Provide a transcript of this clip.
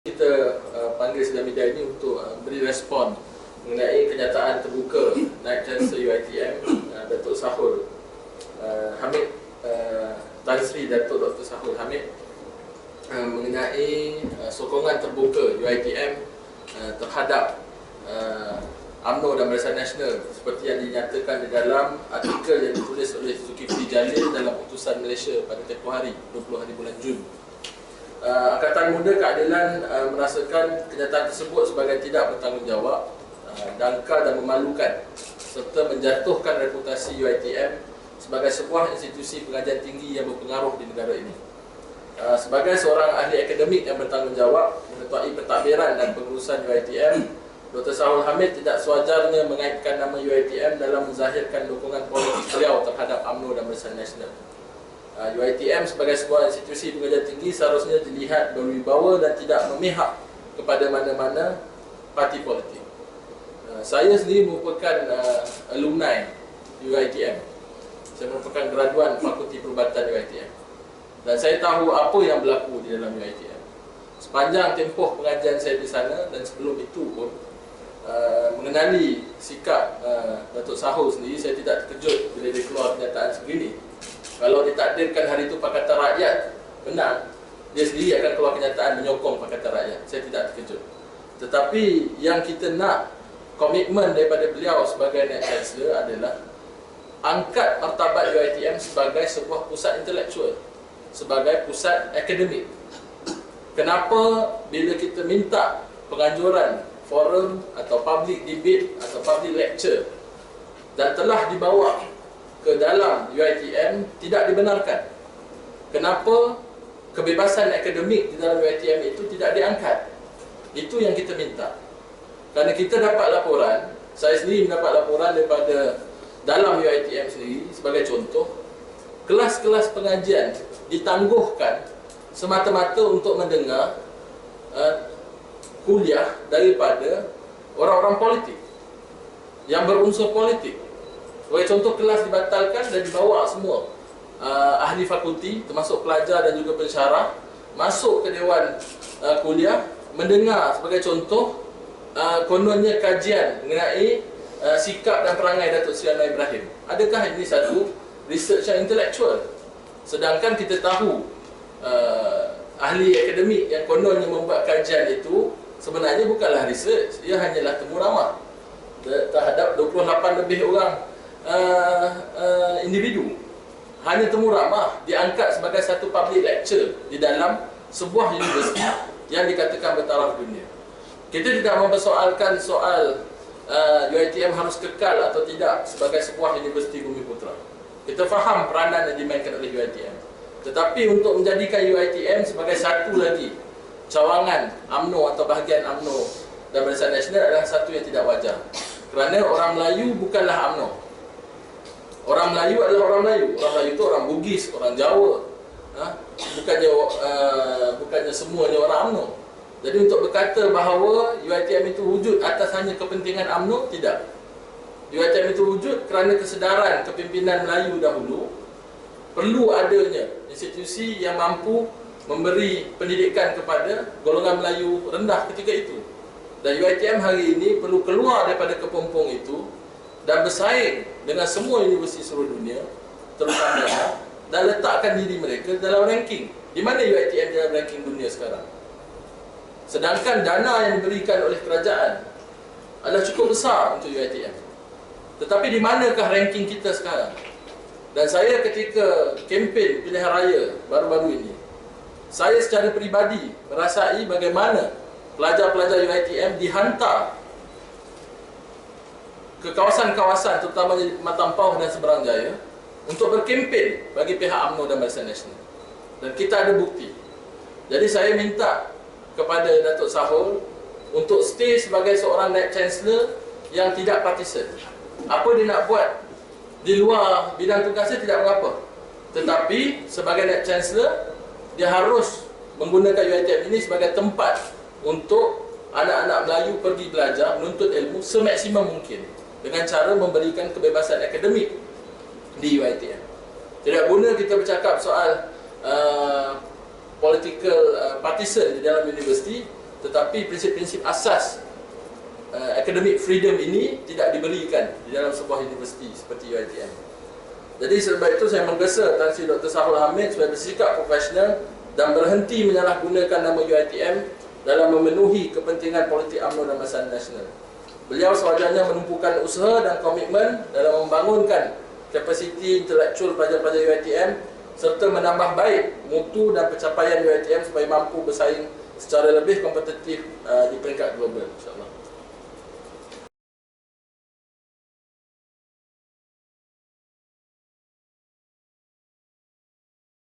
Kita panggil sidang media ini untuk beri respon mengenai kenyataan terbuka Naib Chancellor UiTM Datuk Sahul Hamid Tan Sri Datuk Dr. Sahul Hamid mengenai sokongan terbuka UiTM terhadap UMNO dan Barisan Nasional seperti yang dinyatakan di dalam artikel yang ditulis oleh Zulkifli Jalil dalam Utusan Malaysia pada tempoh hari 20 hari bulan Jun. Angkatan Muda Keadilan merasakan kenyataan tersebut sebagai tidak bertanggungjawab, dangkal dan memalukan serta menjatuhkan reputasi UiTM sebagai sebuah institusi pengajian tinggi yang berpengaruh di negara ini. Sebagai seorang ahli akademik yang bertanggungjawab mengetuai pentadbiran dan pengurusan UiTM, Dr. Sahul Hamid tidak sewajarnya mengaitkan nama UiTM dalam menzahirkan dukungan politik beliau terhadap UMNO dan Barisan Nasional. UiTM sebagai sebuah institusi pengajian tinggi seharusnya dilihat berwibawa dan tidak memihak kepada mana-mana parti politik. Saya sendiri merupakan alumni UiTM. Saya merupakan graduan Fakulti Perubatan UiTM. Dan saya tahu apa yang berlaku di dalam UiTM. Sepanjang tempoh pengajian saya di sana dan sebelum itu pun, mengenali sikap Datuk Sahul sendiri, saya tidak terkejut bila dia keluar kenyataan sebegini. Kalau ditakdirkan hari itu Pakatan Rakyat menang, dia sendiri akan keluar kenyataan menyokong Pakatan Rakyat. Saya tidak terkejut. Tetapi yang kita nak, komitmen daripada beliau sebagai Naib Chancellor adalah angkat martabat UiTM sebagai sebuah pusat intelektual, sebagai pusat akademik. Kenapa bila kita minta penganjuran forum atau public debate atau public lecture dan telah dibawa ke dalam UiTM tidak dibenarkan? Kenapa kebebasan akademik di dalam UiTM itu tidak diangkat? Itu yang kita minta. Kerana kita dapat laporan, saya sendiri mendapat laporan daripada dalam UiTM sendiri, sebagai contoh, kelas-kelas pengajian ditangguhkan semata-mata untuk mendengar kuliah daripada orang-orang politik yang berunsur politik. Sebagai contoh, kelas dibatalkan dan dibawa semua ahli fakulti termasuk pelajar dan juga pensyarah masuk ke dewan kuliah mendengar, sebagai contoh, kononnya kajian mengenai sikap dan perangai Datuk Seri Anwar Ibrahim. Adakah ini satu research yang intelektual? Sedangkan kita tahu ahli akademik yang kononnya membuat kajian itu sebenarnya bukanlah research, ia hanyalah temu ramah terhadap 28 lebih orang individu. Hanya temu ramah diangkat sebagai satu public lecture di dalam sebuah universiti yang dikatakan bertaraf dunia. Kita tidak mempersoalkan soal UiTM harus kekal atau tidak sebagai sebuah universiti Bumiputera. Kita faham peranan yang dimainkan oleh UiTM. Tetapi untuk menjadikan UiTM sebagai satu lagi cawangan UMNO atau bahagian UMNO dan Barisan Nasional adalah satu yang tidak wajar. Kerana orang Melayu bukanlah UMNO. Orang Melayu adalah orang Melayu. Orang Melayu itu orang Bugis, orang Jawa. Bukannya semuanya orang UMNO. Jadi untuk berkata bahawa UiTM itu wujud atas hanya kepentingan UMNO, tidak. UiTM itu wujud kerana kesedaran kepimpinan Melayu dahulu perlu adanya institusi yang mampu memberi pendidikan kepada golongan Melayu rendah ketika itu. Dan UiTM hari ini perlu keluar daripada kepompong itu dan bersaing dengan semua universiti seluruh dunia, terutamanya, dan letakkan diri mereka dalam ranking. Di mana UiTM dalam ranking dunia sekarang? Sedangkan dana yang diberikan oleh kerajaan adalah cukup besar untuk UiTM. Tetapi di manakah ranking kita sekarang? Dan saya ketika kempen pilihan raya baru-baru ini, saya secara peribadi merasai bagaimana pelajar-pelajar UiTM dihantar ke kawasan-kawasan terutamanya di Matampau dan Seberang Jaya untuk berkempen bagi pihak UMNO dan Barisan Nasional. Dan kita ada bukti. Jadi saya minta kepada Datuk Sahul untuk stay sebagai seorang Naib Chancellor yang tidak partisan. Apa dia nak buat di luar bidang tugasnya tidak mengapa. Tetapi sebagai Naib Chancellor, dia harus menggunakan UiTM ini sebagai tempat untuk anak-anak Melayu pergi belajar, menuntut ilmu semaksimum mungkin dengan cara memberikan kebebasan akademik di UiTM. Tidak guna kita bercakap soal political partisan di dalam universiti tetapi prinsip-prinsip asas academic freedom ini tidak diberikan di dalam sebuah universiti seperti UiTM. Jadi sebab itu saya menggesa Tan Sri Dr. Sahul Hamid supaya bersikap profesional dan berhenti menyalahgunakan nama UiTM dalam memenuhi kepentingan politik UMNO dan Barisan Nasional. Beliau sewajarnya menumpukan usaha dan komitmen dalam membangunkan kapasiti intelektual pelajar-pelajar UiTM serta menambah baik mutu dan pencapaian UiTM supaya mampu bersaing secara lebih kompetitif di peringkat global, insyaAllah.